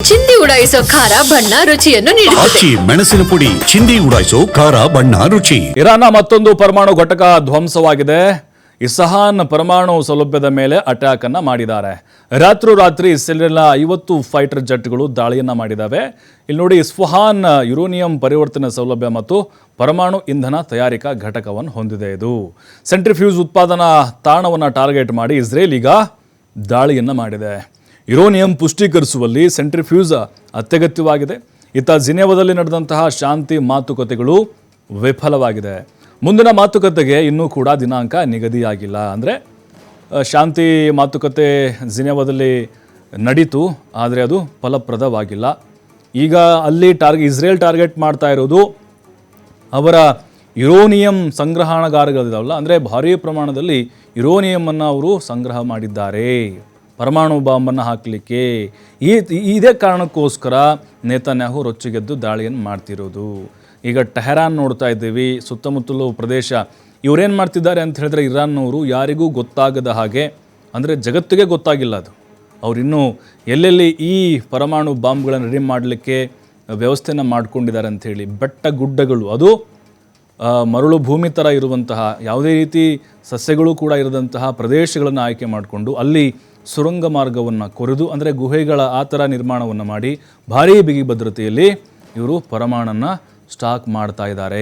ಚಿಂದಿ ಉಡಾಯಿಸೋ ಖಾರ ಬಣ್ಣ ರುಚಿಯನ್ನು ನೀಡುತ್ತದೆ. ಆಚಿ ಮೆಣಸಿನ ಪುಡಿ ಚಿಂದಿ ಉಡಾಯಿಸೋ ಖಾರ ಬಣ್ಣ ರುಚಿ. ಇರಾನ್ನ ಮತ್ತೊಂದು ಪರಮಾಣು ಘಟಕ ಧ್ವಂಸವಾಗಿದೆ. ಇಸ್ಫಹಾನ್ ಪರಮಾಣು ಸೌಲಭ್ಯದ ಮೇಲೆ ಅಟ್ಯಾಕ್ ಅನ್ನ ಮಾಡಿದ್ದಾರೆ. ರಾತ್ರೋರಾತ್ರಿ ಇಸ್ರೇಲ್ನ 50 ಫೈಟರ್ ಜೆಟ್ಗಳು ದಾಳಿಯನ್ನ ಮಾಡಿದ್ದಾವೆ. ಇಲ್ಲಿ ನೋಡಿ, ಇಸ್ಫಹಾನ್ ಯುರೇನಿಯಂ ಪರಿವರ್ತನೆ ಸೌಲಭ್ಯ ಮತ್ತು ಪರಮಾಣು ಇಂಧನ ತಯಾರಿಕಾ ಘಟಕವನ್ನು ಹೊಂದಿದೆ. ಇದು ಸೆಂಟ್ರಿಫ್ಯೂಜ್ ಉತ್ಪಾದನಾ ತಾಣವನ್ನು ಟಾರ್ಗೆಟ್ ಮಾಡಿ ಇಸ್ರೇಲ್ ಈಗ ದಾಳಿಯನ್ನ ಮಾಡಿದೆ. ಯುರೇನಿಯಂ ಪುಷ್ಟೀಕರಿಸುವಲ್ಲಿ ಸೆಂಟ್ರಿಫ್ಯೂಸ್ ಅತ್ಯಗತ್ಯವಾಗಿದೆ. ಇತ್ತ ಜಿನೆವಾದಲ್ಲಿ ನಡೆದಂತಹ ಶಾಂತಿ ಮಾತುಕತೆಗಳು ವಿಫಲವಾಗಿದೆ. ಮುಂದಿನ ಮಾತುಕತೆಗೆ ಇನ್ನೂ ಕೂಡ ದಿನಾಂಕ ನಿಗದಿಯಾಗಿಲ್ಲ. ಅಂದರೆ ಶಾಂತಿ ಮಾತುಕತೆ ಜಿನೆವಾದಲ್ಲಿ ನಡೀತು, ಆದರೆ ಅದು ಫಲಪ್ರದವಾಗಿಲ್ಲ. ಈಗ ಅಲ್ಲಿ ಇಸ್ರೇಲ್ ಟಾರ್ಗೆಟ್ ಮಾಡ್ತಾ ಇರೋದು ಅವರ ಯುರೇನಿಯಂ ಸಂಗ್ರಹಣಾಗಾರಗಳಿದಾವಲ್ಲ, ಅಂದರೆ ಭಾರೀ ಪ್ರಮಾಣದಲ್ಲಿ ಯುರೇನಿಯಮನ್ನು ಅವರು ಸಂಗ್ರಹ ಮಾಡಿದ್ದಾರೆ ಪರಮಾಣು ಬಾಂಬನ್ನು ಹಾಕಲಿಕ್ಕೆ. ಇದೇ ಕಾರಣಕ್ಕೋಸ್ಕರ ನೇತನ್ಯಾಹು ರೊಚ್ಚಿಗೆದ್ದು ದಾಳಿಯನ್ನು ಮಾಡ್ತಿರೋದು. ಈಗ ಟೆಹರಾನ್ ನೋಡ್ತಾ ಇದ್ದೀವಿ, ಸುತ್ತಮುತ್ತಲು ಪ್ರದೇಶ. ಇವರೇನು ಮಾಡ್ತಿದ್ದಾರೆ ಅಂತ ಹೇಳಿದ್ರೆ, ಇರಾನ್ನವರು ಯಾರಿಗೂ ಗೊತ್ತಾಗದ ಹಾಗೆ, ಅಂದರೆ ಜಗತ್ತಿಗೆ ಗೊತ್ತಾಗಿಲ್ಲ ಅದು, ಅವರಿನ್ನೂ ಎಲ್ಲೆಲ್ಲಿ ಈ ಪರಮಾಣು ಬಾಂಬ್ಗಳನ್ನು ರೆಡಿ ಮಾಡಲಿಕ್ಕೆ ವ್ಯವಸ್ಥೆಯನ್ನು ಮಾಡ್ಕೊಂಡಿದ್ದಾರೆ ಅಂಥೇಳಿ. ಬೆಟ್ಟ ಗುಡ್ಡಗಳು, ಅದು ಮರಳು ಭೂಮಿ ಥರ ಇರುವಂತಹ, ಯಾವುದೇ ರೀತಿ ಸಸ್ಯಗಳು ಕೂಡ ಇರದಂತಹ ಪ್ರದೇಶಗಳನ್ನು ಆಯ್ಕೆ ಮಾಡಿಕೊಂಡು ಅಲ್ಲಿ ಸುರಂಗ ಮಾರ್ಗವನ್ನು ಕೊರೆದು, ಅಂದರೆ ಗುಹೆಗಳ ಆ ಥರ ನಿರ್ಮಾಣವನ್ನು ಮಾಡಿ ಭಾರೀ ಬಿಗಿ ಭದ್ರತೆಯಲ್ಲಿ ಇವರು ಪರಮಾಣನ್ನು ಸ್ಟಾಕ್ ಮಾಡ್ತಾ ಇದ್ದಾರೆ.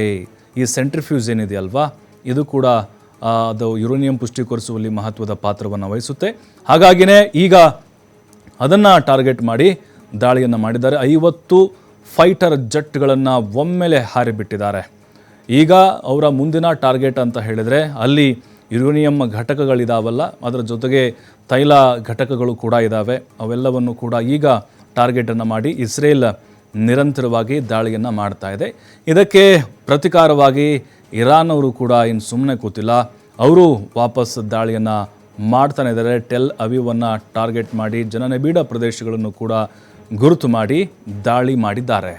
ಈ ಸೆಂಟ್ರಿಫ್ಯೂಸ್ ಏನಿದೆ ಅಲ್ವಾ, ಇದು ಕೂಡ ಅದು ಯುರೇನಿಯಂ ಪುಷ್ಟೀಕರಿಸುವಲ್ಲಿ ಮಹತ್ವದ ಪಾತ್ರವನ್ನು ವಹಿಸುತ್ತೆ. ಹಾಗಾಗಿಯೇ ಈಗ ಅದನ್ನು ಟಾರ್ಗೆಟ್ ಮಾಡಿ ದಾಳಿಯನ್ನು ಮಾಡಿದ್ದಾರೆ. 50 ಫೈಟರ್ ಜೆಟ್ಗಳನ್ನು ಒಮ್ಮೆಲೆ ಹಾರಿಬಿಟ್ಟಿದ್ದಾರೆ. ಈಗ ಅವರ ಮುಂದಿನ ಟಾರ್ಗೆಟ್ ಅಂತ ಹೇಳಿದರೆ ಅಲ್ಲಿ ಯುರೇನಿಯಂ ಘಟಕಗಳಿದಾವಲ್ಲ, ಅದರ ಜೊತೆಗೆ ತೈಲ ಘಟಕಗಳು ಕೂಡ ಇದ್ದಾವೆ. ಅವೆಲ್ಲವನ್ನು ಕೂಡ ಈಗ ಟಾರ್ಗೆಟನ್ನು ಮಾಡಿ ಇಸ್ರೇಲ್ ನಿರಂತರವಾಗಿ ದಾಳಿಯನ್ನು ಮಾಡ್ತಾ ಇದೆ. ಇದಕ್ಕೆ ಪ್ರತಿಕಾರವಾಗಿ ಇರಾನ್ ಅವರು ಕೂಡ ಇನ್ನು ಸುಮ್ಮನೆ ಕೂತಿಲ್ಲ, ಅವರು ವಾಪಸ್ ದಾಳಿಯನ್ನು ಮಾಡ್ತಾನೆ ಇದ್ದಾರೆ. ಟೆಲ್ ಅವೀವನ್ನು ಟಾರ್ಗೆಟ್ ಮಾಡಿ ಜನನಿಬಿಡ ಪ್ರದೇಶಗಳನ್ನು ಕೂಡ ಗುರುತು ಮಾಡಿ ದಾಳಿ ಮಾಡಿದ್ದಾರೆ.